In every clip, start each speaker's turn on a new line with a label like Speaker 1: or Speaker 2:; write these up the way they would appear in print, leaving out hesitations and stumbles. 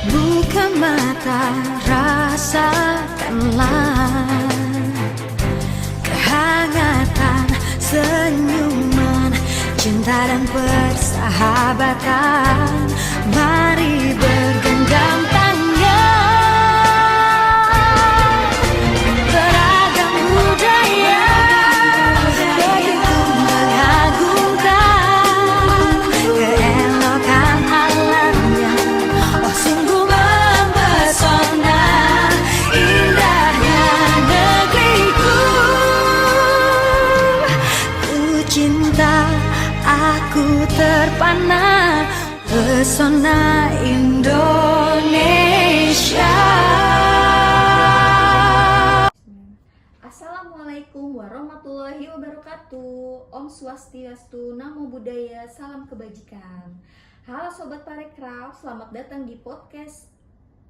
Speaker 1: Buka mata, rasakanlah kehangatan senyuman, cinta dan persahabatan. Mari bergenggam tangan, beragam budaya begitu mengagumkan, keelokan alamnya oh sungguh mempesona. Indahnya negeriku, ku cinta, aku terpana, pesona Indonesia.
Speaker 2: Assalamualaikum warahmatullahi wabarakatuh. Om Swastiastu, Namo Buddhaya, salam kebajikan. Halo Sobat Parekraf, selamat datang di podcast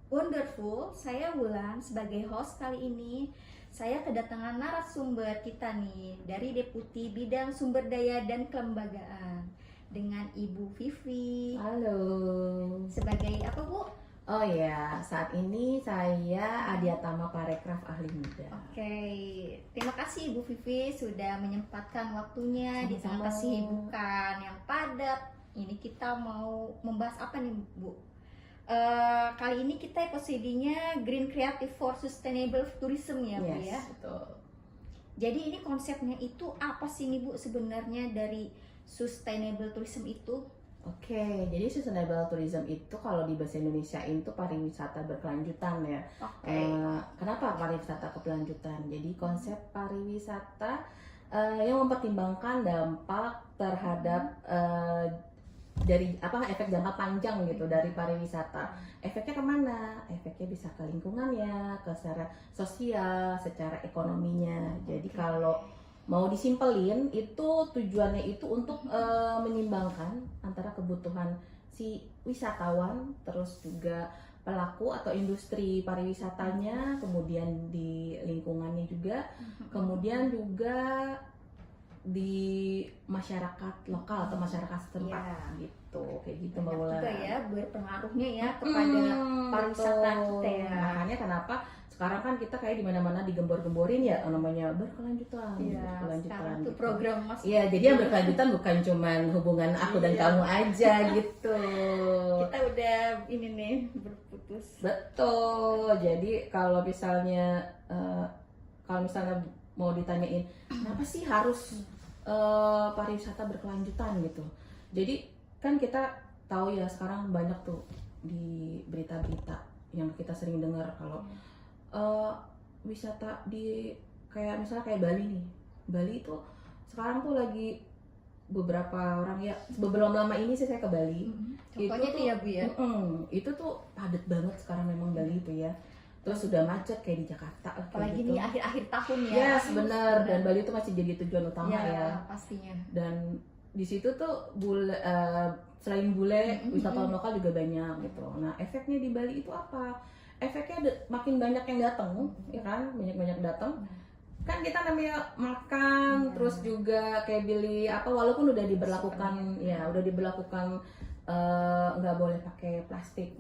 Speaker 2: Wonderful. Saya Wulan sebagai host kali ini. Saya kedatangan narasumber kita nih dari Deputi Bidang Sumber Daya dan Kelembagaan dengan Ibu Vivi.
Speaker 3: Halo.
Speaker 2: Sebagai apa, Bu?
Speaker 3: Oh ya, saat ini saya Adiatama Parekraf Ahli Muda.
Speaker 2: Oke, terima kasih Ibu Vivi sudah menyempatkan waktunya di tengah
Speaker 3: Sama-sama.
Speaker 2: kesibukan yang padat. Ini kita mau membahas apa nih, Bu? Kali ini kita episodenya Green Creative for Sustainable Tourism ya, Bu ya.
Speaker 3: Betul.
Speaker 2: Jadi ini konsepnya itu apa sih nih, Bu, sebenarnya dari Sustainable Tourism itu?
Speaker 3: Oke, jadi sustainable tourism itu kalau di bahasa Indonesia itu pariwisata berkelanjutan ya.
Speaker 2: Oke.
Speaker 3: Kenapa pariwisata berkelanjutan? Jadi konsep pariwisata yang mempertimbangkan dampak terhadap dari efek jangka panjang gitu dari pariwisata. Efeknya kemana? Efeknya bisa ke lingkungannya, ke secara sosial, secara ekonominya. Jadi kalau mau disimpelin itu tujuannya itu untuk menyimbangkan antara kebutuhan si wisatawan, terus juga pelaku atau industri pariwisatanya, kemudian di lingkungannya juga, kemudian juga di masyarakat lokal atau masyarakat setempat gitu, kayak gitu Mbak
Speaker 2: Banyak
Speaker 3: Wulan.
Speaker 2: juga ya berpengaruhnya ya kepada pariwisata
Speaker 3: betul.
Speaker 2: kita ya.
Speaker 3: Makanya kenapa sekarang kan kita kayak di mana-mana digembor-gemborin ya namanya berkelanjutan,
Speaker 2: Iya, sekarang tuh
Speaker 3: gitu.
Speaker 2: program Mas.
Speaker 3: Iya, jadi yang berkelanjutan bukan cuman hubungan aku dan
Speaker 2: Iya.
Speaker 3: kamu aja gitu.
Speaker 2: Kita udah ini nih berputus.
Speaker 3: Betul. Jadi kalau misalnya mau ditanyain kenapa sih harus pariwisata berkelanjutan gitu. Jadi kan kita tahu ya sekarang banyak tuh di berita-berita yang kita sering dengar kalau wisata di kayak misalnya kayak Bali nih. Bali itu sekarang tuh lagi beberapa orang ya belum lama ini sih saya ke Bali.
Speaker 2: Contohnya itu ya, Bu ya.
Speaker 3: Itu tuh padat banget sekarang memang Bali itu ya. Terus sudah macet kayak di Jakarta lah, kayak
Speaker 2: Apalagi
Speaker 3: gitu.
Speaker 2: nih akhir-akhir tahun ya.
Speaker 3: Yes, benar. Dan Bali itu masih jadi tujuan utama ya.
Speaker 2: Pastinya.
Speaker 3: Dan di situ tuh selain bule, wisatawan lokal juga banyak gitu. Nah, efeknya di Bali itu apa? Efeknya makin banyak yang datang, ya kan? Banyak-banyak datang. Kan kita namanya makan, terus juga kayak beli apa, walaupun udah diberlakukan, nggak boleh pakai plastik,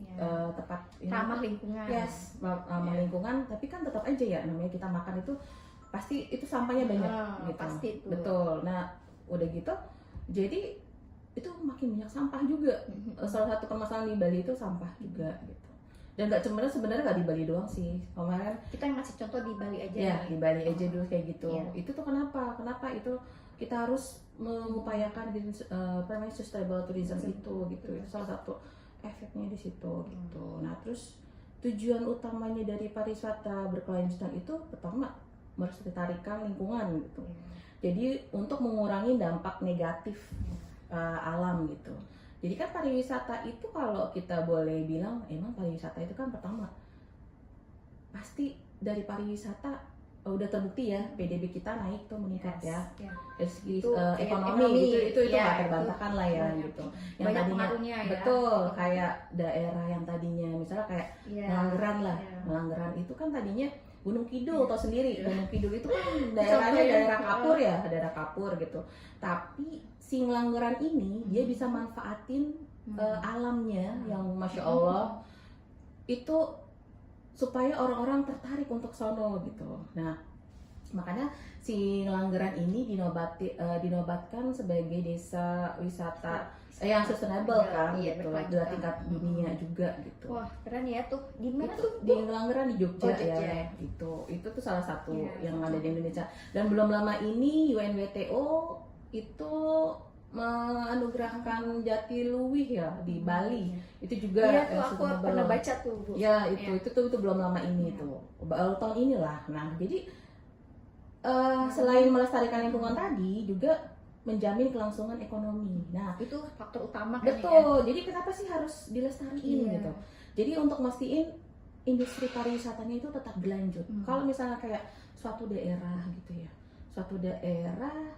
Speaker 3: tepat
Speaker 2: Ramah lingkungan.
Speaker 3: Yes, ramah lingkungan, tapi kan tetap aja ya namanya kita makan itu pasti itu sampahnya banyak gitu.
Speaker 2: Pasti itu.
Speaker 3: Betul. Nah, udah gitu jadi itu makin banyak sampah juga. Salah satu permasalahan di Bali itu sampah juga gitu. Dan sebenarnya nggak di Bali doang sih. Kemarin
Speaker 2: Kita yang ngasih contoh di Bali aja.
Speaker 3: ya di Bali aja dulu kayak gitu.
Speaker 2: Iya.
Speaker 3: Itu tuh kenapa itu kita harus mengupayakan sustainable tourism itu gitu. Itu salah satu efeknya di situ gitu. Nah, terus tujuan utamanya dari pariwisata berkelanjutan itu pertama melestarikan lingkungan gitu. Jadi untuk mengurangi dampak negatif alam gitu. Jadi kan pariwisata itu kalau kita boleh bilang emang pariwisata itu kan pertama pasti dari pariwisata udah terbukti ya PDB kita naik tuh meningkat ya. Dari segi ekonomi gitu itu nggak terbantahkan lah ya gitu. Yang
Speaker 2: Banyak
Speaker 3: tadinya
Speaker 2: pengaruhnya ya.
Speaker 3: betul kayak daerah yang tadinya misalnya kayak Melanggeran lah. Melanggeran itu kan tadinya Gunung Kidul tau sendiri,
Speaker 2: Iya.
Speaker 3: Gunung Kidul itu kan daerahnya
Speaker 2: Contohnya,
Speaker 3: daerah kapur ya, daerah kapur gitu. Tapi si Ngelanggeran ini dia bisa manfaatin alamnya yang masya Allah itu supaya orang-orang tertarik untuk sono gitu. Nah, makanya si Ngelanggeran ini dinobatkan sebagai desa wisata yang sustainable kan
Speaker 2: Iya,
Speaker 3: gitu,
Speaker 2: berkelanjutan.
Speaker 3: dari tingkat dunia juga gitu.
Speaker 2: Wah, keren ya tuh. Di mana
Speaker 3: Itu
Speaker 2: tuh?
Speaker 3: di Ngelanggeran di Jogja,
Speaker 2: Oh, Jogja.
Speaker 3: ya. Itu tuh salah satu
Speaker 2: Iya,
Speaker 3: yang
Speaker 2: Jogja.
Speaker 3: ada di Indonesia. Dan belum lama ini UNWTO itu menganugerahkan Jatiluwih ya di Bali. Itu juga
Speaker 2: Iya tuh, aku
Speaker 3: sustainable.
Speaker 2: pernah baca tuh, Bu.
Speaker 3: Ya itu
Speaker 2: Iya.
Speaker 3: itu belum lama ini
Speaker 2: Iya.
Speaker 3: tuh, baru tahun inilah. Nah jadi selain melestarikan lingkungan tadi juga menjamin kelangsungan ekonomi. Nah
Speaker 2: Itu faktor utama kan ya.
Speaker 3: betul. Jadi kenapa sih harus dilestariin
Speaker 2: Iya.
Speaker 3: gitu? Jadi untuk mastiin industri pariwisatanya itu tetap berlanjut. Kalau misalnya kayak suatu daerah gitu ya, suatu daerah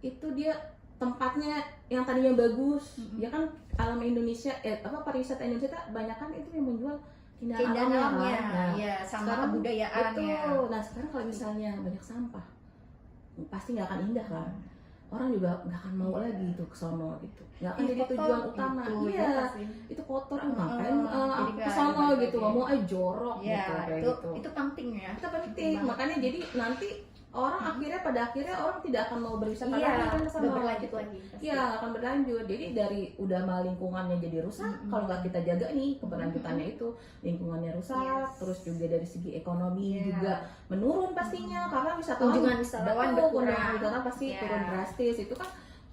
Speaker 3: itu dia tempatnya yang tadinya bagus, ya kan alam Indonesia, pariwisata Indonesia banyak kan itu yang menjual keindahan
Speaker 2: Keindahan
Speaker 3: alamnya
Speaker 2: alamnya,
Speaker 3: kan. Nah,
Speaker 2: ya, sama
Speaker 3: sekarang
Speaker 2: kebudayaan
Speaker 3: betul.
Speaker 2: ya.
Speaker 3: Nah sekarang kalau misalnya banyak sampah, pasti nggak akan indah kan. Orang juga nggak akan mau lagi itu ke sono gitu, nggak akan
Speaker 2: Ih,
Speaker 3: jadi
Speaker 2: kotor
Speaker 3: tujuan utama.
Speaker 2: gitu,
Speaker 3: Iya,
Speaker 2: ya pasti.
Speaker 3: itu kotor, ngapain
Speaker 2: jadi
Speaker 3: aku
Speaker 2: nggak
Speaker 3: ke sono
Speaker 2: balik
Speaker 3: gitu,
Speaker 2: lagi.
Speaker 3: nggak mau jorok
Speaker 2: Ya,
Speaker 3: gitu kayak
Speaker 2: itu
Speaker 3: gitu.
Speaker 2: itu penting ya.
Speaker 3: Itu penting,
Speaker 2: banget.
Speaker 3: makanya jadi nanti orang pada akhirnya orang tidak akan mau berwisata
Speaker 2: Iya,
Speaker 3: lagi kan ke sono.
Speaker 2: udah berlanjut lagi. pasti.
Speaker 3: Iya, akan berlanjut. Jadi dari udah malah lingkungannya jadi rusak, kalau nggak kita jaga nih keberlanjutannya itu lingkungannya rusak,
Speaker 2: Yes.
Speaker 3: terus juga dari segi ekonomi
Speaker 2: Iya.
Speaker 3: juga menurun pastinya karena
Speaker 2: Kunjungan wisatawan berkurang.
Speaker 3: kunjungan wisatawan pasti
Speaker 2: Iya.
Speaker 3: turun drastis. Itu kan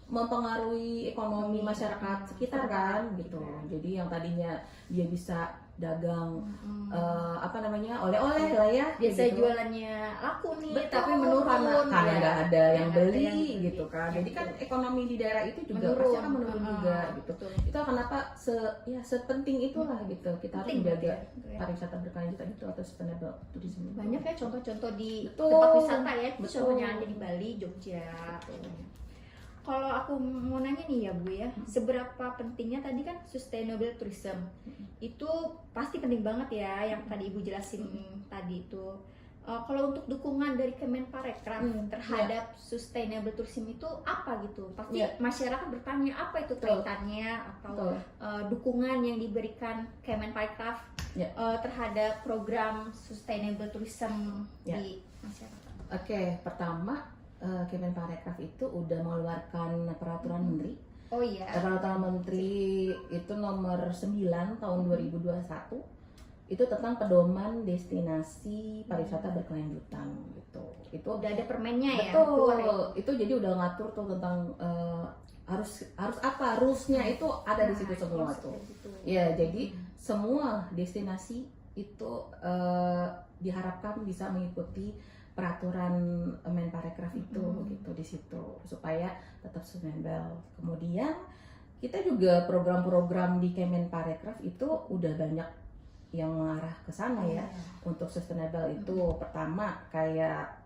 Speaker 3: mempengaruhi ekonomi masyarakat sekitar kan gitu. Jadi yang tadinya dia bisa dagang oleh-oleh lah ya,
Speaker 2: Biasa
Speaker 3: kayak gitu.
Speaker 2: jualannya laku nih,
Speaker 3: Betul,
Speaker 2: tapi menurun
Speaker 3: karena
Speaker 2: ya.
Speaker 3: nggak ada yang
Speaker 2: Nggak ada
Speaker 3: beli
Speaker 2: yang beli.
Speaker 3: gitu kan.
Speaker 2: Ya,
Speaker 3: Jadi kan
Speaker 2: betul.
Speaker 3: ekonomi di daerah itu juga pasti akan menurun juga gitu.
Speaker 2: Betul.
Speaker 3: Itu kenapa sepenting itulah gitu kita harus
Speaker 2: Penting
Speaker 3: menjaga
Speaker 2: banget ya, gitu ya.
Speaker 3: pariwisata berkelanjutan itu atau sustainable tourism.
Speaker 2: Banyak ya contoh-contoh di
Speaker 3: Betul.
Speaker 2: tempat wisata ya. Itu
Speaker 3: Betul.
Speaker 2: contohnya ada di Bali, Jogja. Kalau aku mau nanya nih ya Bu ya, seberapa pentingnya tadi kan sustainable tourism itu pasti penting banget ya, yang tadi Ibu jelasin tadi itu. Kalau untuk dukungan dari Kemenparekraf terhadap sustainable tourism itu apa gitu? Pasti
Speaker 3: Iya.
Speaker 2: masyarakat bertanya apa itu
Speaker 3: Betul.
Speaker 2: kaitannya atau
Speaker 3: Betul.
Speaker 2: dukungan yang diberikan Kemenparekraf
Speaker 3: Ya.
Speaker 2: terhadap program sustainable tourism
Speaker 3: Ya.
Speaker 2: di masyarakat.
Speaker 3: Oke, pertama Kemenparekraf itu udah mengeluarkan peraturan menteri.
Speaker 2: Oh iya.
Speaker 3: Peraturan menteri itu nomor 9 tahun 2021 itu tentang pedoman destinasi pariwisata berkelanjutan gitu. Itu
Speaker 2: Udah ada permennya ya.
Speaker 3: betul.
Speaker 2: keluar ya?
Speaker 3: Itu jadi udah ngatur tuh tentang harus apa rulesnya itu ada di situ
Speaker 2: Nah,
Speaker 3: semua
Speaker 2: itu
Speaker 3: tuh.
Speaker 2: seperti itu.
Speaker 3: Ya, jadi semua destinasi itu diharapkan bisa mengikuti peraturan Menparekraf itu gitu di situ supaya tetap sustainable. Kemudian kita juga program-program di Kemenparekraf itu udah banyak yang mengarah ke sana ya untuk sustainable itu. Pertama kayak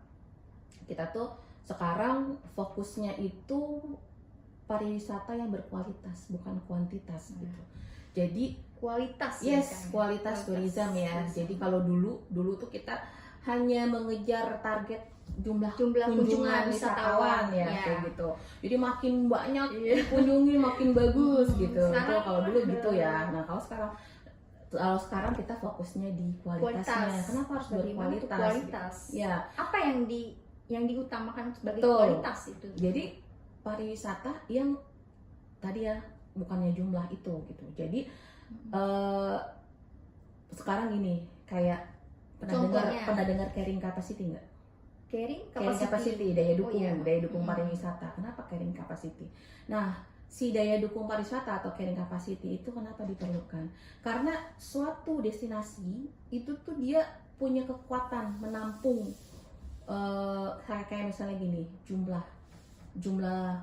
Speaker 3: kita tuh sekarang fokusnya itu pariwisata yang berkualitas bukan kuantitas gitu. Jadi
Speaker 2: Kualitas ya, kan?
Speaker 3: kualitas tourism ya. Jadi kalau dulu tuh kita hanya mengejar target jumlah kunjungan wisatawan ya, kayak gitu. Jadi makin banyak dikunjungi makin bagus gitu. Itu kalau dulu gitu ya. Nah, kalau sekarang kita fokusnya di kualitasnya. Kenapa harus
Speaker 2: Bagaimana tuh
Speaker 3: berkualitas?
Speaker 2: kualitas?
Speaker 3: Ya,
Speaker 2: Apa yang diutamakan sebagai
Speaker 3: Betul.
Speaker 2: kualitas itu?
Speaker 3: jadi pariwisata yang tadi ya bukannya jumlah itu gitu. Jadi sekarang gini kayak
Speaker 2: Contohnya?
Speaker 3: pernah dengar carrying capacity nggak?
Speaker 2: Carrying
Speaker 3: Carrying
Speaker 2: capacity.
Speaker 3: capacity, daya
Speaker 2: Oh, iya.
Speaker 3: dukung pariwisata. Kenapa carrying capacity? Nah, si daya dukung pariwisata atau carrying capacity itu kenapa diperlukan? Karena suatu destinasi itu tuh dia punya kekuatan menampung kayak misalnya gini, jumlah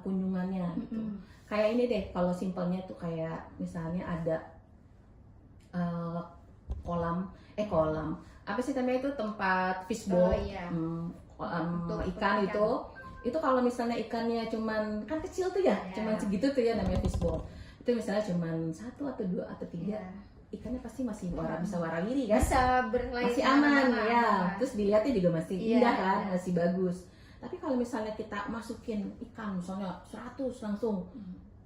Speaker 3: kunjungannya gitu. Kayak ini deh, kalau simpelnya tuh kayak misalnya ada kolam apa sih namanya itu, tempat fishbowl,
Speaker 2: Oh, iya.
Speaker 3: kolam
Speaker 2: Untuk
Speaker 3: ikan
Speaker 2: ikan.
Speaker 3: itu kalau misalnya ikannya cuman kan kecil tuh ya,
Speaker 2: Iya.
Speaker 3: cuman segitu tuh ya namanya fishbowl. Itu misalnya cuman 1 atau 2 atau 3
Speaker 2: Iya.
Speaker 3: ikannya pasti masih bisa warawiri kan,
Speaker 2: Bisa berlayar
Speaker 3: masih aman
Speaker 2: kemana-mana.
Speaker 3: ya, terus dilihatnya juga masih
Speaker 2: Iya,
Speaker 3: indah kan,
Speaker 2: iya.
Speaker 3: masih bagus. Tapi kalau misalnya kita masukin ikan misalnya 100 langsung,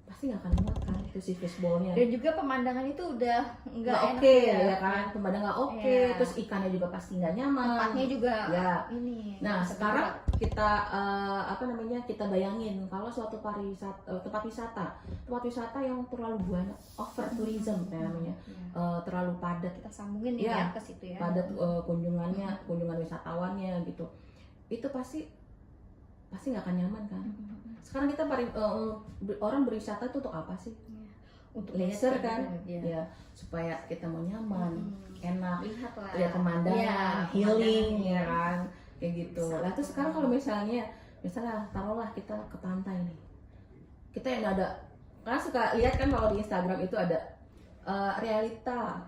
Speaker 3: pasti nggak akan muat kan itu si fishball-nya.
Speaker 2: Dan juga pemandangan itu udah nggak
Speaker 3: Nggak
Speaker 2: enak
Speaker 3: oke
Speaker 2: ya.
Speaker 3: ya kan, pemandangan nggak oke,
Speaker 2: Iya.
Speaker 3: terus ikannya juga pasti nggak nyaman.
Speaker 2: Tempatnya juga
Speaker 3: Ya.
Speaker 2: ini.
Speaker 3: Nah
Speaker 2: bisa
Speaker 3: sekarang
Speaker 2: berat.
Speaker 3: kita kita bayangin kalau suatu tempat wisata yang terlalu banyak, over tourism namanya,
Speaker 2: Iya.
Speaker 3: terlalu padat,
Speaker 2: Kita sambungin
Speaker 3: Iya.
Speaker 2: ya ke situ ya.
Speaker 3: padat kunjungan wisatawannya gitu, itu pasti nggak akan nyaman kan. Sekarang kita orang berwisata itu untuk apa sih?
Speaker 2: Untuk
Speaker 3: Leisure
Speaker 2: lihat
Speaker 3: kan,
Speaker 2: ya.
Speaker 3: ya supaya kita mau nyaman, enak,
Speaker 2: Lihat lah.
Speaker 3: lihat pemandangan,
Speaker 2: Iya,
Speaker 3: healing
Speaker 2: pemandangan.
Speaker 3: ya kan, kayak gitu. Lah terus sekarang kalau misalnya taruhlah kita ke pantai nih, kita yang ada, karena suka lihat kan kalau di Instagram itu ada realita,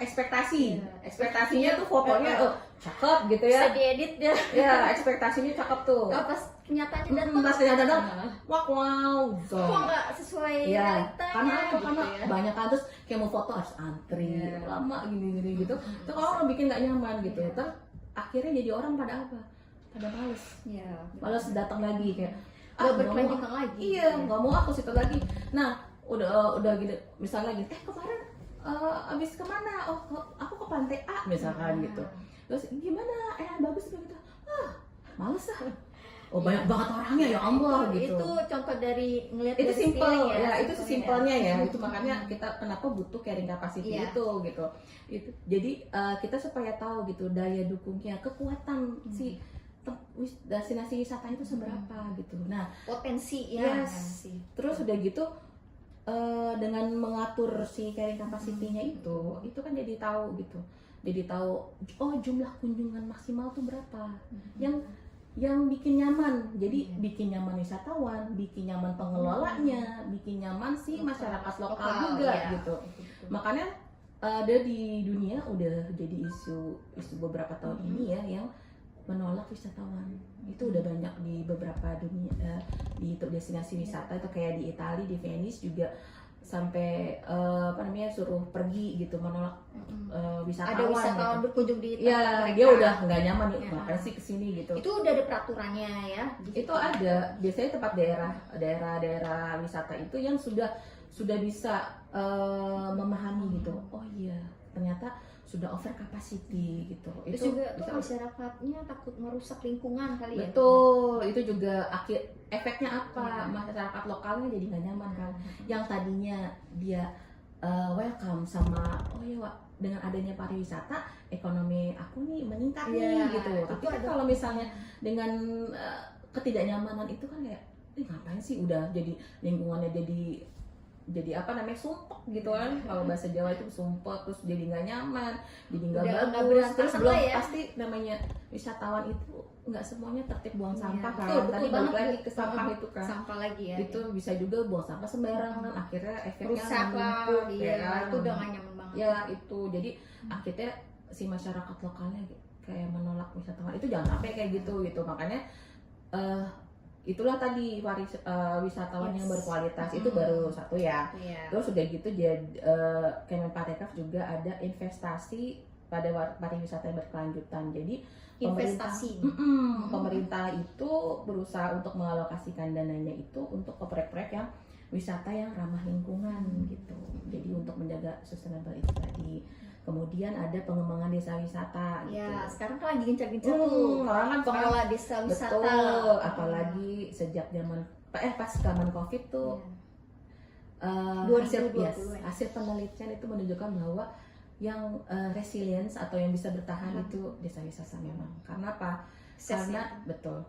Speaker 3: ekspektasi,
Speaker 2: Iya.
Speaker 3: ekspektasinya tuh fotonya cakep gitu
Speaker 2: Bisa
Speaker 3: ya,
Speaker 2: diedit ya.
Speaker 3: ya ekspektasinya cakep tuh.
Speaker 2: Pas kenyataannya datang.
Speaker 3: Pas kenyataan datang,
Speaker 2: Nah,
Speaker 3: wow,
Speaker 2: kok nggak sesuai
Speaker 3: ya,
Speaker 2: realitanya
Speaker 3: karena apa?
Speaker 2: gitu
Speaker 3: Karena
Speaker 2: ya.
Speaker 3: banyak kan, terus kayak mau foto harus antri
Speaker 2: Iya.
Speaker 3: lama gini gitu. Itu kalau orang bikin nggak nyaman gitu.
Speaker 2: Iya.
Speaker 3: Terus akhirnya jadi orang pada apa? Pada males,
Speaker 2: Iya.
Speaker 3: males datang lagi kayak
Speaker 2: Nggak
Speaker 3: nggak
Speaker 2: berkelanjutan
Speaker 3: mau.
Speaker 2: lagi.
Speaker 3: Iya, nggak mau aku situ lagi. Nah, udah gitu, misalnya lagi, kemarin abis kemana? Oh, aku ke pantai A misalkan gitu. Terus gimana? Bagus gitu. Males ah. Oh banyak banget orangnya ya Allah gitu.
Speaker 2: Itu contoh dari ngelihat
Speaker 3: Itu
Speaker 2: dari
Speaker 3: simple
Speaker 2: feeling
Speaker 3: ya, itu
Speaker 2: simpelnya.
Speaker 3: sesimpelnya ya. Itu makanya kita kenapa butuh carrying capacity
Speaker 2: Iya.
Speaker 3: itu gitu. Jadi kita supaya tahu gitu daya dukungnya, kekuatan si destinasi wisata itu seberapa gitu. Nah,
Speaker 2: Potensi ya.
Speaker 3: Yes.
Speaker 2: Potensi.
Speaker 3: terus udah gitu dengan mengatur si carrying capacity-nya itu kan jadi tahu gitu. Jadi tahu oh jumlah kunjungan maksimal tuh berapa. Yang bikin nyaman, jadi bikin nyaman wisatawan, bikin nyaman pengelolanya, bikin nyaman si masyarakat lokal juga
Speaker 2: ya.
Speaker 3: gitu. Makanya ada di dunia udah jadi isu beberapa tahun ini ya yang menolak wisatawan. Itu udah banyak di beberapa dunia di destinasi wisata itu kayak di Italia, di Venice juga sampai suruh pergi gitu, menolak wisatawan.
Speaker 2: Ada wisatawan
Speaker 3: gitu.
Speaker 2: berkunjung di tempat
Speaker 3: Ya,
Speaker 2: mereka.
Speaker 3: dia udah nggak nyaman nih,
Speaker 2: Ya.
Speaker 3: ngapain sih kesini gitu.
Speaker 2: Itu udah ada peraturannya ya.
Speaker 3: Itu ada, biasanya tempat daerah wisata itu yang sudah bisa memahami gitu. Oh iya, ternyata sudah over capacity gitu.
Speaker 2: Terus juga tuh masyarakatnya takut merusak lingkungan kali ya.
Speaker 3: Betul, itu juga efeknya apa? Masyarakat lokalnya jadi nggak nyaman kan. Yang tadinya dia welcome sama dengan adanya pariwisata, ekonomi aku nih meningkat nih gitu. Tapi kan kalau misalnya dengan ketidaknyamanan itu kan kayak ngapain sih, udah jadi lingkungannya jadi sumpek gitu kan. Kalau bahasa Jawa itu sumpek, terus jadi nggak nyaman, jadi nggak bagus, terus belum pasti namanya wisatawan itu nggak semuanya tertib buang sampah kan. Tadi balik lagi ke sampah itu kan,
Speaker 2: sampah lagi ya.
Speaker 3: itu bisa juga buang sampah sembarangan, akhirnya efeknya
Speaker 2: rusak lah,
Speaker 3: menumpuk,
Speaker 2: iya,
Speaker 3: kan?
Speaker 2: itu udah nggak nyaman banget.
Speaker 3: Ya itu, jadi akhirnya si masyarakat lokalnya kayak menolak wisatawan itu, jangan sampai kayak gitu. Makanya itulah tadi wisatawan yang berkualitas itu baru satu ya. Terus udah gitu Kemenparekraf juga ada investasi pada pariwisata yang berkelanjutan. Jadi pemerintah itu berusaha untuk mengalokasikan dananya itu untuk ke proyek-proyek yang wisata yang ramah lingkungan gitu. Jadi untuk menjaga sustainable itu tadi. Kemudian ada pengembangan desa wisata gitu.
Speaker 2: Ya, sekarang kan lagi gencar-gencar tuh
Speaker 3: orang kan
Speaker 2: pengelola desa wisata.
Speaker 3: Betul, apalagi sejak pas zaman Covid tuh
Speaker 2: 2020
Speaker 3: hasil penelitian itu menunjukkan bahwa yang resilience atau yang bisa bertahan itu desa wisata memang. Karena apa?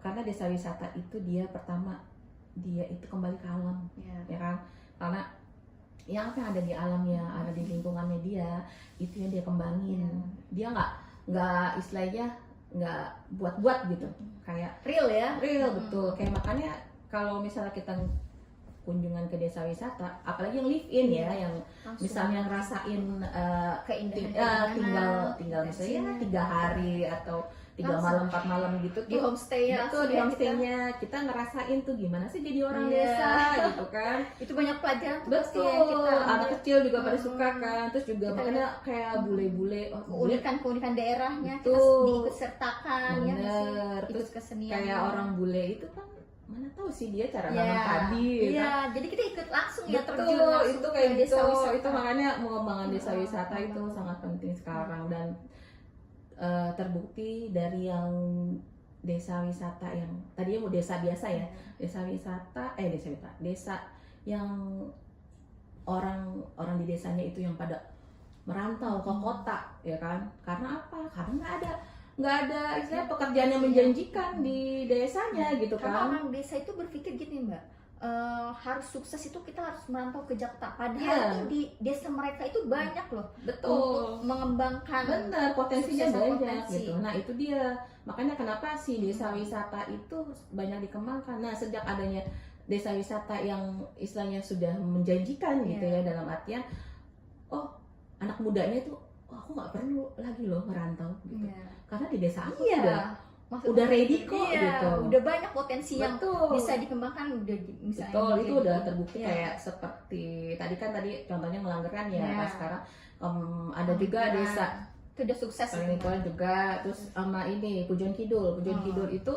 Speaker 3: Karena desa wisata itu dia itu kembali ke alam, ya kan? Karena yang apa yang ada di alamnya, ada di lingkungannya dia, itu yang dia kembangin. Dia nggak istilahnya nggak buat-buat gitu, kayak
Speaker 2: real ya.
Speaker 3: Real betul. Kayak makanya kalau misalnya kita kunjungan ke desa wisata, apalagi yang live in ya, yang
Speaker 2: Langsung
Speaker 3: misalnya ngerasain
Speaker 2: keindahan
Speaker 3: tinggal misalnya 3 hari atau 3 malam 4 malam gitu
Speaker 2: di
Speaker 3: tuh.
Speaker 2: homestay ya,
Speaker 3: Betul, di homestay-nya kita ngerasain tuh gimana sih jadi orang
Speaker 2: Iya.
Speaker 3: desa gitu kan.
Speaker 2: itu banyak pelajaran tuh pasti
Speaker 3: Betul,
Speaker 2: yang kita
Speaker 3: anak
Speaker 2: ambil.
Speaker 3: kecil juga pada suka kan. Terus juga
Speaker 2: Kita
Speaker 3: makanya kayak bule-bule, oh bule
Speaker 2: keunikan daerahnya kita
Speaker 3: Betul.
Speaker 2: diikut sertakan ya nggak sih?
Speaker 3: bener.
Speaker 2: Ikut
Speaker 3: Terus
Speaker 2: kesenian
Speaker 3: kayak orang bule itu kan mana tahu sih dia cara
Speaker 2: ya,
Speaker 3: nanam padi gitu.
Speaker 2: iya, jadi kita ikut langsung ya, terjun
Speaker 3: Betul,
Speaker 2: langsung
Speaker 3: itu
Speaker 2: ke
Speaker 3: kayak gitu.
Speaker 2: desa wisata.
Speaker 3: Itu makanya pengembangan desa wisata itu
Speaker 2: Pengembangan.
Speaker 3: sangat penting sekarang. Dan terbukti dari yang desa wisata yang tadinya mau desa biasa ya, desa wisata desa yang orang di desanya itu yang pada merantau ke kota ya kan. Karena apa? Karena nggak ada istilah pekerjaan yang menjanjikan di desanya gitu
Speaker 2: Karena
Speaker 3: kan.
Speaker 2: orang desa itu berpikir gini Mbak, harus sukses itu kita harus merantau ke Jakarta. Padahal
Speaker 3: Iya.
Speaker 2: itu di desa mereka itu banyak loh
Speaker 3: Betul.
Speaker 2: untuk mengembangkan.
Speaker 3: Benar, potensinya
Speaker 2: sukses dan
Speaker 3: banyak
Speaker 2: potensi.
Speaker 3: gitu. Nah itu dia, makanya kenapa sih desa wisata itu banyak dikembangkan. Nah sejak adanya desa wisata yang istilahnya sudah menjanjikan gitu ya, dalam artian oh anak mudanya itu aku nggak perlu lagi loh merantau gitu.
Speaker 2: Iya.
Speaker 3: Karena di desa aku
Speaker 2: Iya.
Speaker 3: udah ready kok
Speaker 2: Iya,
Speaker 3: gitu.
Speaker 2: udah banyak potensi yang
Speaker 3: Betul.
Speaker 2: bisa dikembangkan udah misalnya.
Speaker 3: Betul, itu
Speaker 2: gitu.
Speaker 3: udah terbukti
Speaker 2: Iya.
Speaker 3: kayak seperti tadi contohnya Melanggeran ya.
Speaker 2: Iya.
Speaker 3: Nah, sekarang ada juga
Speaker 2: Nah,
Speaker 3: desa
Speaker 2: itu udah sukses itu, Mbak.
Speaker 3: Lingkungan juga, terus sama ini Pujon Kidul. Pujon Kidul itu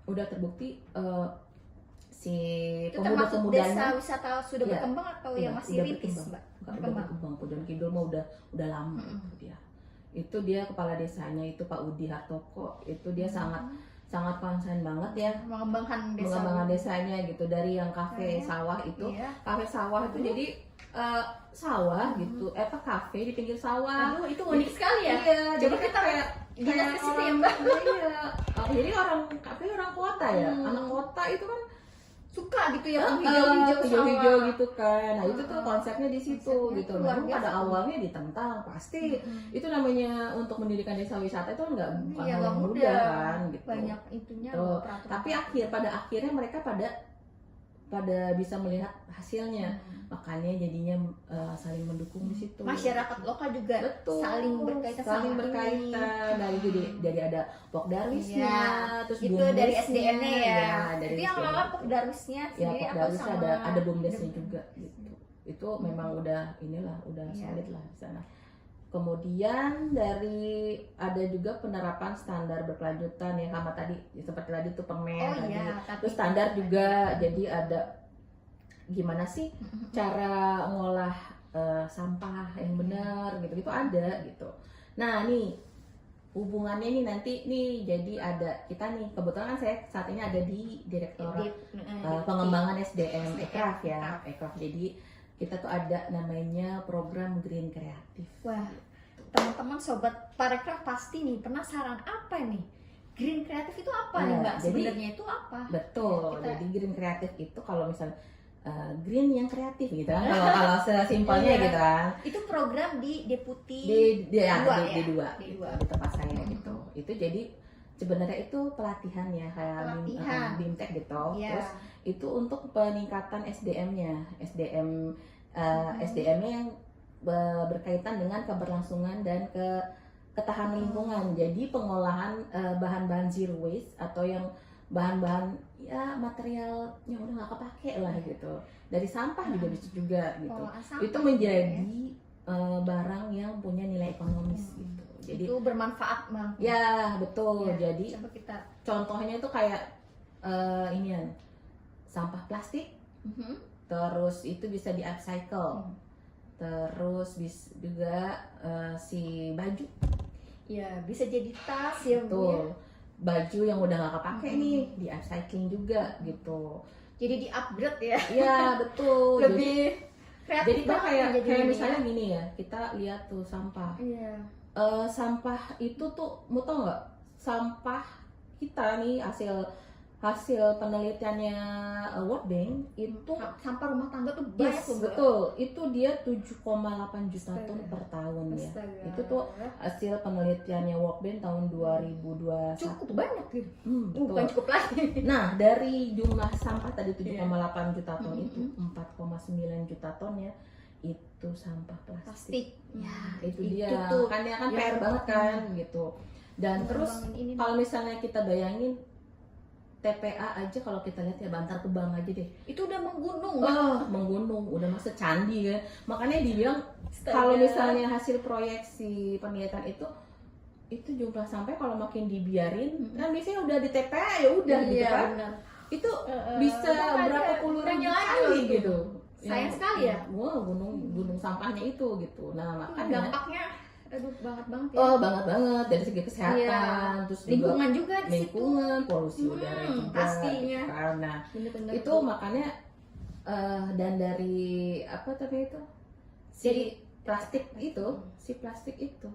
Speaker 3: udah terbukti si
Speaker 2: Itu termasuk desa
Speaker 3: pemuda-pemudanya
Speaker 2: wisata sudah
Speaker 3: Iya.
Speaker 2: berkembang atau
Speaker 3: Iya,
Speaker 2: yang masih
Speaker 3: udah
Speaker 2: rintis
Speaker 3: berkembang.
Speaker 2: Mbak?
Speaker 3: udah
Speaker 2: Berkembang.
Speaker 3: berkembang. Pujon Kidul mah udah lama itu dia. Itu dia kepala desanya itu Pak Udi Hartoko. Itu dia sangat konsen banget ya
Speaker 2: Mengembangkan desa.
Speaker 3: mengembangkan desanya gitu, dari yang kafe
Speaker 2: Iya.
Speaker 3: sawah itu.
Speaker 2: Iya.
Speaker 3: Kafe sawah itu jadi sawah gitu, kafe di pinggir sawah.
Speaker 2: Aduh, itu unik sekali ya.
Speaker 3: Iya,
Speaker 2: Coba
Speaker 3: jadi
Speaker 2: kita
Speaker 3: kayak
Speaker 2: dinas ke situ ya,
Speaker 3: orang-
Speaker 2: Mbak.
Speaker 3: Iya. Jadi orang kota ya. Anak kota itu kan
Speaker 2: Suka gitu ya, hijau-hijau
Speaker 3: hijau-hijau
Speaker 2: sawah.
Speaker 3: gitu kan. Nah, itu tuh konsepnya di situ
Speaker 2: Konsepnya
Speaker 3: gitu.
Speaker 2: tuh luar
Speaker 3: Memang pada
Speaker 2: biasa.
Speaker 3: awalnya ditentang pasti. Itu namanya untuk mendirikan desa wisata itu bukan
Speaker 2: Iya,
Speaker 3: hal
Speaker 2: nggak
Speaker 3: yang
Speaker 2: mudah.
Speaker 3: mudah kan gitu.
Speaker 2: Banyak itunya
Speaker 3: Tuh.
Speaker 2: loh, peraturan.
Speaker 3: Tapi pada akhirnya mereka pada bisa melihat hasilnya. Makanya jadinya saling mendukung di situ.
Speaker 2: Masyarakat lokal juga
Speaker 3: Betul,
Speaker 2: saling berkaitan
Speaker 3: saling
Speaker 2: sama
Speaker 3: berkaitan. Dari jadi ada Pokdarwisnya,
Speaker 2: Iya.
Speaker 3: terus
Speaker 2: Itu
Speaker 3: BUMDesnya,
Speaker 2: dari SDM-nya ya.
Speaker 3: dari
Speaker 2: Itu yang
Speaker 3: SDM.
Speaker 2: lama Pokdarwisnya
Speaker 3: Ya,
Speaker 2: sendiri atau
Speaker 3: Pokdarwisnya
Speaker 2: sama
Speaker 3: ada BUMDesnya juga gitu. Itu memang udah udah
Speaker 2: Iya.
Speaker 3: solid lah di sana. Kemudian ada juga penerapan standar berkelanjutan ya, sama tadi seperti tadi tuh permen
Speaker 2: Oh
Speaker 3: tadi.
Speaker 2: iya, tapi
Speaker 3: Terus standar juga, jadi ada gimana sih cara ngolah sampah yang benar gitu, itu ada gitu. Nah nih hubungannya nih nanti nih, jadi ada kita nih kebetulan kan saya saat ini ada di Direktorat Pengembangan SDM Ekraf ya, Ekraf. Jadi kita tuh ada namanya program Green Kreatif.
Speaker 2: Wah, teman-teman sobat Parekraf pasti nih penasaran apa nih? Green Kreatif itu apa nih,
Speaker 3: Nah,
Speaker 2: Mbak?
Speaker 3: jadi-
Speaker 2: Sebenarnya itu apa?
Speaker 3: Betul.
Speaker 2: Kita-
Speaker 3: Jadi Green Kreatif itu kalau misalnya green yang kreatif gitu kan, kalau sesimpelnya
Speaker 2: Iya.
Speaker 3: gitu kan.
Speaker 2: Itu program di Deputi
Speaker 3: Di
Speaker 2: dua ya?
Speaker 3: di dua
Speaker 2: Di
Speaker 3: gitu,
Speaker 2: dua.
Speaker 3: di tempat saya gitu. Itu jadi sebenarnya itu pelatihan ya, kayak
Speaker 2: Pelatihan.
Speaker 3: BIMTEK gitu.
Speaker 2: Iya.
Speaker 3: Terus itu untuk peningkatan SDM-nya, SDM-nya yang berkaitan dengan keberlangsungan dan ketahanan lingkungan. Jadi pengolahan bahan-bahan zero waste atau yang bahan-bahan ya materialnya udah nggak kepake lah gitu. Dari sampah juga bisa juga gitu.
Speaker 2: Pengolahan sampah
Speaker 3: Itu
Speaker 2: gitu
Speaker 3: menjadi barang yang punya nilai ekonomis gitu.
Speaker 2: ya.
Speaker 3: Jadi
Speaker 2: Itu bermanfaat, Bang.
Speaker 3: ya betul.
Speaker 2: Ya,
Speaker 3: Jadi
Speaker 2: coba kita
Speaker 3: contohnya itu kayak inian sampah plastik, terus itu bisa di upcycle. Terus juga si baju,
Speaker 2: ya bisa jadi tas ya, Bu, ya.
Speaker 3: tuh baju yang udah nggak kepake nih di upcycling juga gitu.
Speaker 2: Jadi di upgrade ya.
Speaker 3: Iya betul.
Speaker 2: Lebih kreatif
Speaker 3: jadi kan
Speaker 2: banget
Speaker 3: kayak
Speaker 2: jadinya ya.
Speaker 3: misalnya gini ya, kita lihat tuh sampah.
Speaker 2: Iya.
Speaker 3: Sampah itu tuh mau tau nggak, sampah kita nih hasil penelitiannya World Bank itu
Speaker 2: Sampah rumah tangga tuh banyak
Speaker 3: yes,
Speaker 2: loh, Bu.
Speaker 3: betul, itu dia 7,8 juta ton
Speaker 2: Astaga.
Speaker 3: per tahun ya.
Speaker 2: Astaga.
Speaker 3: Itu tuh hasil penelitiannya World Bank tahun 2021.
Speaker 2: cukup banyak gitu.
Speaker 3: Betul.
Speaker 2: Bukan cukup lagi.
Speaker 3: Nah, dari jumlah sampah tadi 7,8
Speaker 2: Iya.
Speaker 3: juta ton itu 4,9 juta ton ya itu sampah plastik.
Speaker 2: Plastik.
Speaker 3: Ya, itu
Speaker 2: Itu
Speaker 3: dia.
Speaker 2: tuh.
Speaker 3: Kan ya kan
Speaker 2: Ya.
Speaker 3: PR banget kan gitu. Dan terus
Speaker 2: Ngembangin ini.
Speaker 3: kalau misalnya kita bayangin TPA aja, kalau kita lihat ya Bantar Gebang aja deh,
Speaker 2: itu udah menggunung.
Speaker 3: menggunung, udah masuk candi kan. Makanya dibilang
Speaker 2: Astaga.
Speaker 3: kalau misalnya hasil proyeksi penelitian itu jumlah sampah kalau makin dibiarin, kan biasanya udah di TPA ya udah gitu
Speaker 2: Iya,
Speaker 3: kan.
Speaker 2: benar.
Speaker 3: Itu
Speaker 2: Udah
Speaker 3: bisa
Speaker 2: nggak ada
Speaker 3: berapa puluh ribu
Speaker 2: gunanya lagi
Speaker 3: kali
Speaker 2: loh.
Speaker 3: gitu.
Speaker 2: Sayang sekali ya.
Speaker 3: Wah, gunung sampahnya itu gitu. Nah, makanya
Speaker 2: Dampaknya aduh banget ya.
Speaker 3: banget dari segi kesehatan, terus juga
Speaker 2: Lingkungan juga di situ.
Speaker 3: lingkungan, polusi udara juga
Speaker 2: pastinya.
Speaker 3: gitu kan. Nah,
Speaker 2: Bener-bener
Speaker 3: itu makanya dan dari apa tadi itu si plastik itu,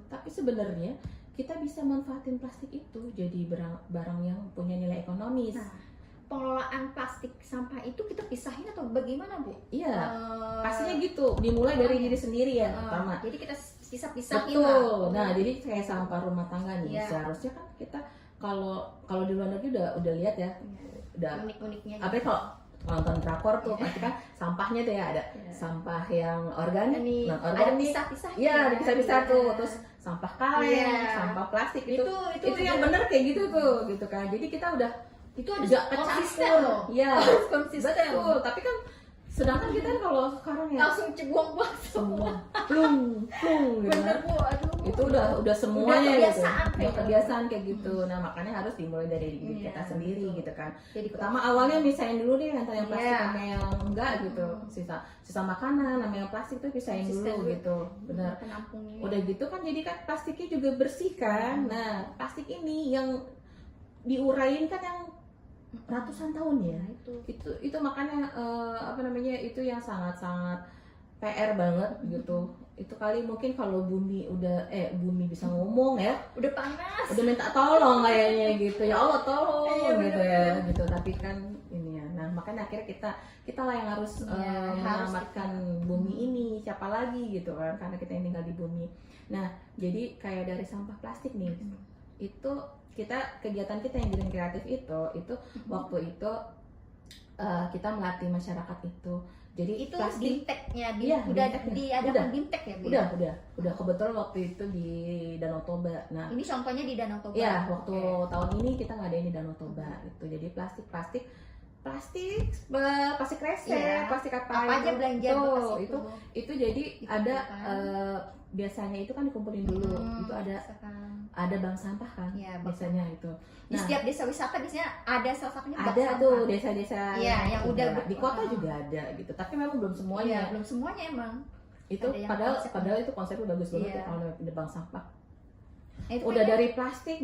Speaker 3: tapi sebenarnya kita bisa manfaatin plastik itu jadi barang yang punya nilai ekonomis.
Speaker 2: Nah, pengelolaan plastik sampah itu kita pisahin atau bagaimana, Bu?
Speaker 3: Iya, pastinya gitu. Dimulai dari diri sendiri ya pertama.
Speaker 2: Jadi kita pisah-pisahin
Speaker 3: Betul.
Speaker 2: lah.
Speaker 3: Nah, jadi kayak sampah rumah tangga nih,
Speaker 2: Iya.
Speaker 3: seharusnya kan kita kalau di luar negeri udah lihat ya, udah
Speaker 2: Unik-uniknya.
Speaker 3: apa ya, kalau nonton drakor tuh pasti kan sampahnya tuh ya ada sampah yang organik, non
Speaker 2: ada
Speaker 3: organik.
Speaker 2: pisah-pisah.
Speaker 3: Iya, dipisah-pisah tuh. Terus sampah kaleng,
Speaker 2: Iya.
Speaker 3: sampah plastik
Speaker 2: itu
Speaker 3: itu yang bener kayak gitu tuh, gitu kan. Jadi kita udah
Speaker 2: itu harus
Speaker 3: nggak
Speaker 2: konsisten
Speaker 3: kecampur.
Speaker 2: loh.
Speaker 3: Iya,
Speaker 2: Harus konsisten.
Speaker 3: betul. Tapi kan sedangkan kita kan kalau sekarang ya
Speaker 2: Langsung buang-buang
Speaker 3: semua plung gitu
Speaker 2: bener,
Speaker 3: kan.
Speaker 2: Bu. Aduh.
Speaker 3: Itu udah semuanya
Speaker 2: kebiasaan
Speaker 3: gitu.
Speaker 2: kayak
Speaker 3: Udah kebiasaan kayak gitu. Nah, makanya harus dimulai dari diri
Speaker 2: Iya,
Speaker 3: kita sendiri
Speaker 2: betul.
Speaker 3: gitu kan.
Speaker 2: Jadi
Speaker 3: Pertama awalnya misahin dulu deh antara yang plastik
Speaker 2: Iya.
Speaker 3: sama yang enggak gitu. Sisa makanan sama yang plastik tuh pisahin
Speaker 2: Konsisten
Speaker 3: dulu
Speaker 2: dulu.
Speaker 3: gitu. Benar.
Speaker 2: penampungnya.
Speaker 3: Udah gitu kan jadi kan plastiknya juga bersih kan. Nah, plastik ini yang diurain kan yang ratusan tahun ya.
Speaker 2: Nah,
Speaker 3: Itu makanya apa namanya, itu yang sangat-sangat PR banget gitu. Itu kali mungkin kalau bumi bisa ngomong ya,
Speaker 2: udah panas.
Speaker 3: udah minta tolong kayaknya gitu, ya Allah tolong
Speaker 2: Iya,
Speaker 3: gitu
Speaker 2: bener.
Speaker 3: ya gitu. Tapi kan ini ya, nah makanya akhirnya kita lah yang harus
Speaker 2: Iya,
Speaker 3: menyelamatkan bumi ini, siapa lagi gitu kan, karena kita yang tinggal di bumi. Nah, jadi kayak dari sampah plastik nih, itu kegiatan kita yang Green Kreatif itu waktu itu kita melatih masyarakat itu. Jadi
Speaker 2: Itu
Speaker 3: plastik
Speaker 2: bimteknya,
Speaker 3: Iya,
Speaker 2: udah
Speaker 3: bimteknya.
Speaker 2: diadakan bimtek ya, Bu?
Speaker 3: udah kebetulan waktu itu di Danau Toba. Nah,
Speaker 2: Ini contohnya di Danau Toba.
Speaker 3: iya, waktu
Speaker 2: Oke.
Speaker 3: tahun ini kita ngadain di Danau Toba gitu. Jadi plastik kresek,
Speaker 2: Iya.
Speaker 3: plastik apa
Speaker 2: Aja belanja
Speaker 3: tuh,
Speaker 2: bekas
Speaker 3: itu jadi
Speaker 2: Itu
Speaker 3: ada
Speaker 2: kan.
Speaker 3: biasanya itu kan dikumpulin dulu. Itu ada bank sampah kan,
Speaker 2: Iya, bank
Speaker 3: biasanya itu.
Speaker 2: Di setiap desa wisata biasanya ada salah satunya bank
Speaker 3: ada
Speaker 2: sampah.
Speaker 3: tuh desa-desa
Speaker 2: Iya, yang udah
Speaker 3: di kota juga ada gitu. Tapi memang belum
Speaker 2: Iya,
Speaker 3: semuanya.
Speaker 2: belum semuanya emang.
Speaker 3: Itu
Speaker 2: Ada yang konsepnya.
Speaker 3: padahal itu konsepnya bagus banget
Speaker 2: Iya.
Speaker 3: ya, kalau ada bank sampah.
Speaker 2: Nah, itu
Speaker 3: Udah
Speaker 2: kan
Speaker 3: dari plastik,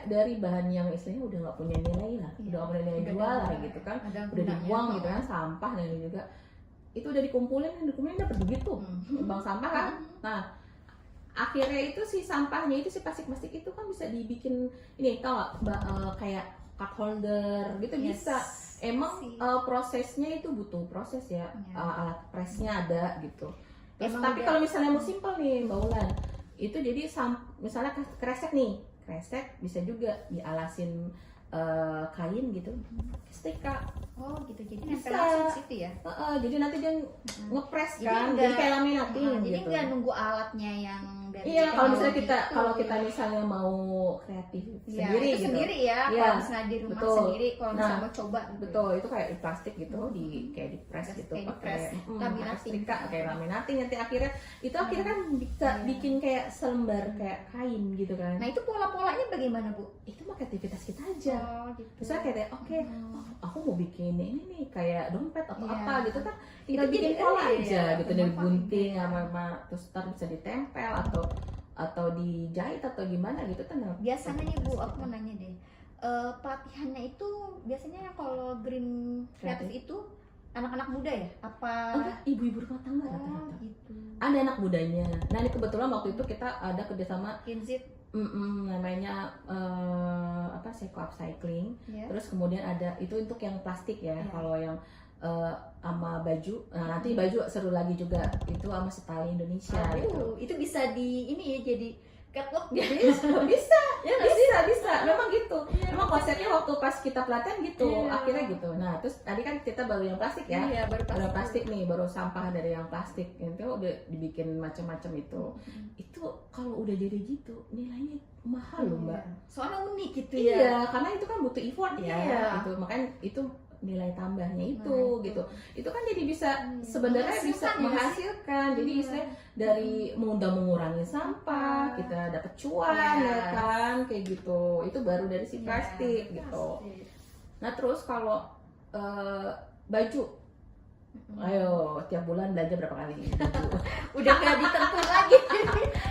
Speaker 3: dari bahan yang istilahnya udah nggak punya nilai lah,
Speaker 2: Iya.
Speaker 3: udah nggak punya nilai
Speaker 2: Udah
Speaker 3: jual lah
Speaker 2: ada-
Speaker 3: gitu kan,
Speaker 2: ada
Speaker 3: udah
Speaker 2: gunanya.
Speaker 3: dibuang gitu kan, sampah dan ini juga itu udah dikumpulin dapat duit tuh, bank sampah kan. Nah, akhirnya itu si sampahnya itu si plastik itu kan bisa dibikin ini, tau nggak, kayak cup holder gitu.
Speaker 2: Yes.
Speaker 3: Bisa. Emang
Speaker 2: Sih.
Speaker 3: prosesnya itu butuh proses ya,
Speaker 2: Iya.
Speaker 3: alat presnya ada gitu. Terus
Speaker 2: Emang
Speaker 3: tapi
Speaker 2: udah-
Speaker 3: kalau misalnya mau simpel nih Mbak Ulan, itu jadi misalnya kresek bisa juga dialasin kain gitu, setrika.
Speaker 2: Oh gitu, jadi
Speaker 3: Bisa.
Speaker 2: nempel langsung di situ ya.
Speaker 3: Jadi nanti dia ngepres
Speaker 2: Jadi
Speaker 3: kan,
Speaker 2: enggak-
Speaker 3: jadi kayak laminating
Speaker 2: Jadi
Speaker 3: gitu.
Speaker 2: nggak nunggu alatnya yang dari
Speaker 3: Iya, kalau misalnya
Speaker 2: teknologi
Speaker 3: kalau
Speaker 2: itu.
Speaker 3: kita misalnya mau kreatif
Speaker 2: Iya,
Speaker 3: sendiri
Speaker 2: itu
Speaker 3: gitu.
Speaker 2: sendiri ya.
Speaker 3: Iya,
Speaker 2: Kalau misalnya di rumah
Speaker 3: betul.
Speaker 2: sendiri, kalau misalnya
Speaker 3: Nah,
Speaker 2: mau coba. gitu.
Speaker 3: Betul, itu kayak di plastik gitu, kayak di press
Speaker 2: Kayak
Speaker 3: gitu,
Speaker 2: di-press,
Speaker 3: pakai
Speaker 2: laminating.
Speaker 3: setrika, kayak laminating. Nanti akhirnya kan bisa
Speaker 2: Iya.
Speaker 3: bikin kayak selembar kayak kain gitu kan.
Speaker 2: Nah itu pola-polanya bagaimana, Bu?
Speaker 3: Itu mah kreativitas kita aja.
Speaker 2: Oh gitu.
Speaker 3: Misalnya kayak oke, aku mau bikin ini nih kayak dompet atau
Speaker 2: Iya.
Speaker 3: apa gitu kan, tinggal
Speaker 2: Itu
Speaker 3: bikin
Speaker 2: jadi
Speaker 3: pola
Speaker 2: iya,
Speaker 3: aja gitu, dari
Speaker 2: bermanfaat.
Speaker 3: gunting sama terus ntar bisa ditempel atau dijahit atau gimana gitu kan.
Speaker 2: Biasanya nih Bu, aku mau nanya deh. Pelatihannya itu biasanya kalau Green Kreatif itu anak-anak muda ya? Apa?
Speaker 3: Enggak, ibu-ibu rumah tangga
Speaker 2: Oh
Speaker 3: rata-rata.
Speaker 2: gitu.
Speaker 3: Ada anak mudanya. Nah, ini kebetulan waktu itu kita ada kerjasama
Speaker 2: Inzit
Speaker 3: namanya Seco Upcycling.
Speaker 2: ya.
Speaker 3: Terus kemudian ada itu untuk yang plastik ya.
Speaker 2: Iya.
Speaker 3: Kalau yang sama baju, nah nanti baju seru lagi juga itu sama Setali Indonesia gitu.
Speaker 2: Itu bisa di ini ya, jadi catwalk
Speaker 3: bisa, ya, bisa. Memang gitu.
Speaker 2: Iya,
Speaker 3: Memang konsepnya waktu pas kita pelatihan gitu,
Speaker 2: Iya.
Speaker 3: akhirnya gitu. Nah terus tadi kan kita baru yang plastik ya,
Speaker 2: Iya, baru
Speaker 3: baru plastik nih, baru sampah dari yang plastik, itu udah dibikin macam-macam itu. Itu kalau udah jadi gitu nilainya mahal loh mbak.
Speaker 2: Soalnya unik gitu
Speaker 3: Iya,
Speaker 2: ya.
Speaker 3: karena itu kan butuh effort ya,
Speaker 2: Iya.
Speaker 3: gitu. Makanya itu nilai tambahnya itu,
Speaker 2: Nah,
Speaker 3: gitu. Itu kan jadi bisa sebenarnya bisa
Speaker 2: Menghasilkan ya,
Speaker 3: menghasilkan. Jadi
Speaker 2: Iya.
Speaker 3: istilahnya dari mudah mengurangi sampah,
Speaker 2: Iya.
Speaker 3: kita dapat cuan
Speaker 2: Iya.
Speaker 3: ya kan, kayak gitu. Itu baru dari si
Speaker 2: Iya,
Speaker 3: plastik gitu.
Speaker 2: plastik.
Speaker 3: Nah terus kalau baju, ayo tiap bulan belanja berapa kali? Baju.
Speaker 2: Udah gak ditentu lagi.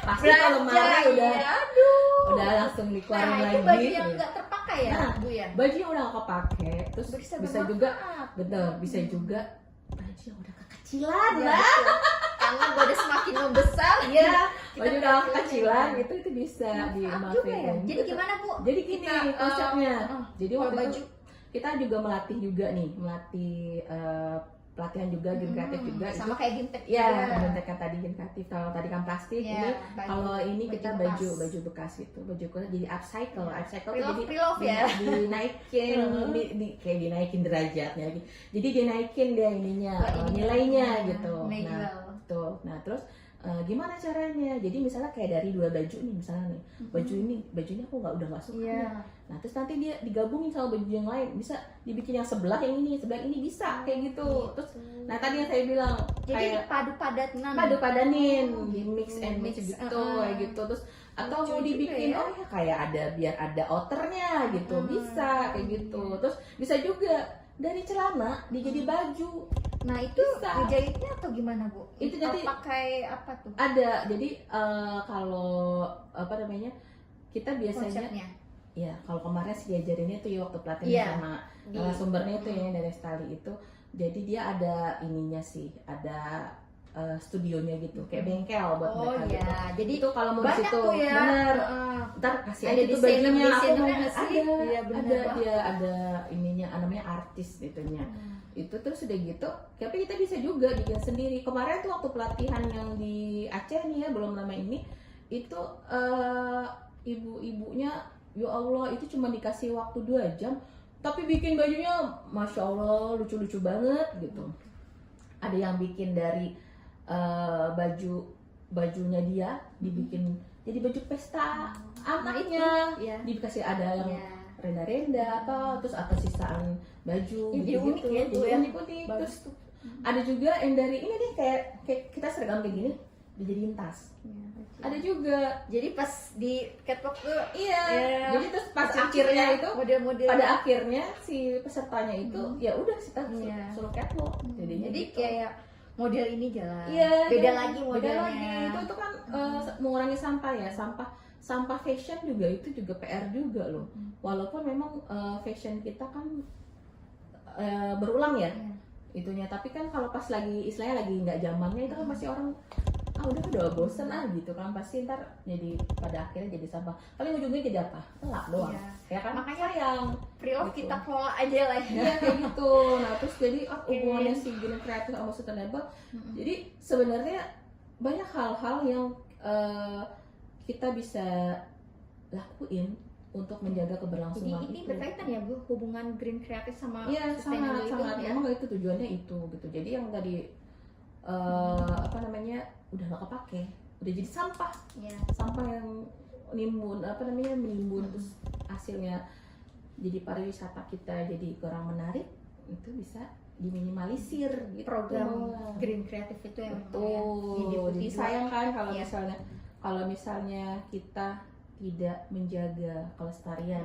Speaker 3: Pasti kalau lemari udah
Speaker 2: ya. Aduh.
Speaker 3: udah langsung dikeluarin
Speaker 2: Nah, itu
Speaker 3: lagi.
Speaker 2: baju yang nggak terpakai ya,
Speaker 3: Nah,
Speaker 2: Bu ya?
Speaker 3: Baju yang udah gak kepake, terus bisa juga,
Speaker 2: bermanfaat.
Speaker 3: betul, bisa juga baju yang udah kekecilan
Speaker 2: Ya,
Speaker 3: lah.
Speaker 2: betul. Karena gue udah semakin membesar.
Speaker 3: Iya,
Speaker 2: kita
Speaker 3: baju udah
Speaker 2: ganti
Speaker 3: kekecilan
Speaker 2: lagi.
Speaker 3: gitu itu bisa
Speaker 2: Manfaat juga ya.
Speaker 3: dimanfaatkan.
Speaker 2: Jadi
Speaker 3: Betul.
Speaker 2: gimana Bu?
Speaker 3: Jadi gini
Speaker 2: Kita,
Speaker 3: konsepnya. Jadi
Speaker 2: kalau
Speaker 3: waktu
Speaker 2: baju
Speaker 3: itu kita juga melatih pelatihan juga, game kreatif juga.
Speaker 2: sama kayak gintek
Speaker 3: Ya,
Speaker 2: juga.
Speaker 3: mengenai tadi game kreatif. Kalau tadi kan plastik,
Speaker 2: Iya,
Speaker 3: ini
Speaker 2: baju-
Speaker 3: kalau ini kita
Speaker 2: baju
Speaker 3: baju bekas gitu. Baju bekas jadi upcycle. Upcycle tuh jadi
Speaker 2: Pre-love ya.
Speaker 3: dinaikin, kayak dinaikin derajatnya lagi. Jadi dinaikin dia ininya,
Speaker 2: Ininya.
Speaker 3: nilainya gitu.
Speaker 2: Nilai
Speaker 3: Nah,
Speaker 2: jual.
Speaker 3: betul. Nah, terus gimana caranya? Jadi misalnya kayak dari 2 baju nih, misalnya nih, baju ini aku udah nggak suka.
Speaker 2: Iya.
Speaker 3: Nah, terus nanti dia digabungin sama baju yang lain, bisa dibikin yang sebelah yang ini bisa kayak gitu. Terus, nah tadi yang saya bilang
Speaker 2: Jadi
Speaker 3: kayak
Speaker 2: padu-padanan.
Speaker 3: padu-padanin, di
Speaker 2: gitu.
Speaker 3: mix and match
Speaker 2: Mix,
Speaker 3: gitu, kayak gitu. Terus atau
Speaker 2: Lucu
Speaker 3: mau
Speaker 2: juga
Speaker 3: dibikin
Speaker 2: ya.
Speaker 3: oh ya kayak ada biar ada outernya gitu, bisa kayak gitu. Terus bisa juga dari celana dijadi baju.
Speaker 2: Nah itu
Speaker 3: Bisa.
Speaker 2: ngejahitnya atau gimana Bu?
Speaker 3: Itu jadi-
Speaker 2: pakai apa tuh
Speaker 3: Ada. Jadi kalau apa namanya? Kita biasanya
Speaker 2: konsepnya?
Speaker 3: ya kalau kemarin sih diajarinnya tuh ya waktu pelatihan
Speaker 2: Iya.
Speaker 3: sama
Speaker 2: Di-
Speaker 3: sumbernya itu ya dari Stali itu. Jadi dia ada ininya sih, ada studionya gitu, kayak bengkel buat
Speaker 2: Oh
Speaker 3: mereka gitu.
Speaker 2: ya, jadi
Speaker 3: Itu kalau mau di
Speaker 2: banyak
Speaker 3: situ,
Speaker 2: tuh ya.
Speaker 3: bener.
Speaker 2: Heeh.
Speaker 3: Ntar kasih
Speaker 2: Ada
Speaker 3: aja tuh
Speaker 2: desainer-
Speaker 3: bajunya, aku
Speaker 2: desainernya
Speaker 3: mau
Speaker 2: nggak sih?
Speaker 3: ada,
Speaker 2: Iya, bener
Speaker 3: ada
Speaker 2: banget.
Speaker 3: dia ada ininya, namanya artis itunya. Itu terus udah gitu, tapi kita bisa juga bikin sendiri. Kemarin tuh waktu pelatihan yang di Aceh nih ya, belum lama ini, itu ibu-ibunya, ya Allah itu cuma dikasih waktu 2 jam, tapi bikin bajunya, masya Allah lucu-lucu banget gitu. Ada yang bikin dari bajunya dia dibikin jadi baju pesta anaknya,
Speaker 2: Iya.
Speaker 3: dikasih ada yang
Speaker 2: Iya.
Speaker 3: renda-renda apa, terus atau sisaan baju
Speaker 2: Jadi
Speaker 3: gitu,
Speaker 2: unik ya tuh ya.
Speaker 3: unik-unik.
Speaker 2: Bagus
Speaker 3: Terus
Speaker 2: tuh.
Speaker 3: ada juga yang dari ini nih kayak kita seragam kayak gini dijadiin tas. Ada juga.
Speaker 2: Jadi pas di catwalk tuh
Speaker 3: Iya.
Speaker 2: Iya.
Speaker 3: Jadi terus pas
Speaker 2: lucu
Speaker 3: akhirnya
Speaker 2: ya,
Speaker 3: itu
Speaker 2: model-model.
Speaker 3: pada akhirnya si pesertanya itu ya udah kita
Speaker 2: Iya.
Speaker 3: suruh catwalk. Jadinya
Speaker 2: Jadi
Speaker 3: gitu.
Speaker 2: kayak model ini jalan.
Speaker 3: Iya,
Speaker 2: Beda
Speaker 3: kan.
Speaker 2: lagi
Speaker 3: Beda
Speaker 2: modelnya.
Speaker 3: lagi. Itu kan mengurangi sampah ya. Sampah fashion juga itu juga PR juga loh. Walaupun memang fashion kita kan berulang ya
Speaker 2: Iya.
Speaker 3: itunya, tapi kan kalau pas lagi istilahnya lagi nggak zamannya itu kan pasti orang udah bosen gitu kan, pasti ntar jadi pada akhirnya jadi sampah. Paling ujungnya jadi apa? Telak doang.
Speaker 2: Iya.
Speaker 3: Ya kan?
Speaker 2: Makanya
Speaker 3: sayang.
Speaker 2: Pre-love
Speaker 3: Gitu.
Speaker 2: kita kelola aja lah ya.
Speaker 3: Iya kayak gitu. Nah terus jadi
Speaker 2: Oke.
Speaker 3: hubungannya si Green Creative sama Sustainable. Jadi sebenarnya banyak hal-hal yang kita bisa lakuin untuk menjaga
Speaker 2: Jadi
Speaker 3: keberlangsungan
Speaker 2: ini
Speaker 3: itu.
Speaker 2: berkaitan ya Bu, hubungan green creative sama
Speaker 3: Iya
Speaker 2: sustainable
Speaker 3: sangat
Speaker 2: itu ya.
Speaker 3: memang itu tujuannya itu gitu. Jadi yang tadi apa namanya udah nggak kepake, udah jadi sampah
Speaker 2: Iya.
Speaker 3: yang menimbun terus hasilnya jadi pariwisata kita jadi kurang menarik, itu bisa diminimalisir gitu.
Speaker 2: Program green creative itu yang
Speaker 3: Betul. Jadi sayang kan kalau
Speaker 2: Iya.
Speaker 3: misalnya kita tidak menjaga kelestarian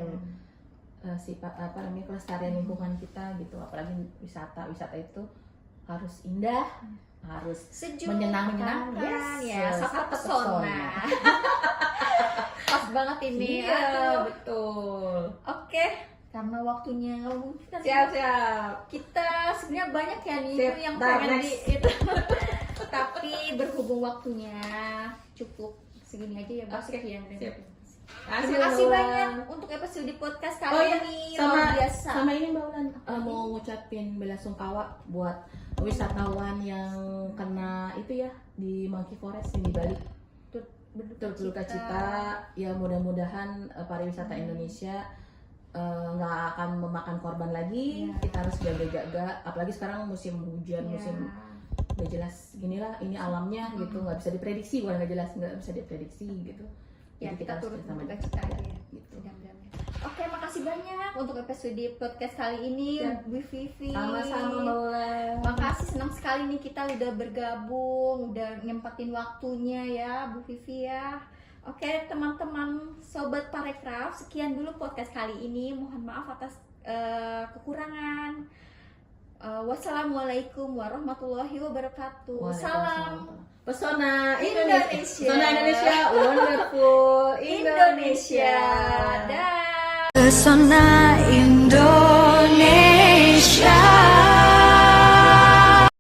Speaker 3: kelestarian lingkungan kita gitu, apalagi wisata itu harus indah, harus
Speaker 2: sejuk,
Speaker 3: menyenangkan,
Speaker 2: ya, satu pesona. Pas banget ini.
Speaker 3: Iya,
Speaker 2: Aduh.
Speaker 3: betul.
Speaker 2: Oke, karena waktunya nggak memungkinkan.
Speaker 3: Siap.
Speaker 2: Kita sebenarnya banyak ya nih
Speaker 3: Siap,
Speaker 2: Bu, yang
Speaker 3: ntar
Speaker 2: pengen
Speaker 3: next.
Speaker 2: itu. Tapi berhubung waktunya cukup segini aja ya Bu.
Speaker 3: Oke,
Speaker 2: Sekian.
Speaker 3: siap.
Speaker 2: Terima kasih banyak untuk episode podcast kali
Speaker 3: Oh iya,
Speaker 2: ini.
Speaker 3: sama
Speaker 2: Luar biasa.
Speaker 3: sama ini Mbak Ulan, mau ngucapin belasungkawa buat wisatawan yang kena itu ya di Monkey Forest yang di Bali. Berduka cita. Ya mudah-mudahan pariwisata Indonesia nggak akan memakan korban lagi.
Speaker 2: Iya.
Speaker 3: Kita harus jaga-jaga, apalagi sekarang musim hujan,
Speaker 2: Iya.
Speaker 3: musim nggak jelas ginilah, ini alamnya gitu, nggak bisa diprediksi, bukan nggak jelas, nggak bisa diprediksi gitu.
Speaker 2: Ya,
Speaker 3: Jadi
Speaker 2: kita
Speaker 3: harus
Speaker 2: turut
Speaker 3: bersama
Speaker 2: berduka cita aja ya.
Speaker 3: gitu.
Speaker 2: Mudah-mudahan. Oke, makasih banyak untuk episode podcast kali ini,
Speaker 3: Ya.
Speaker 2: Bu Vivi.
Speaker 3: Sama-sama Mbak Ulan.
Speaker 2: Makasih, senang sekali nih kita udah bergabung, udah nyempatin waktunya ya Bu Vivi ya. Oke teman-teman Sobat Parekraf, sekian dulu podcast kali ini. Mohon maaf atas kekurangan. Wassalamualaikum warahmatullahi wabarakatuh. Salam
Speaker 3: Pesona
Speaker 2: Indonesia.
Speaker 3: Pesona Indonesia, wonderful
Speaker 2: Indonesia. Dah.
Speaker 1: Pesona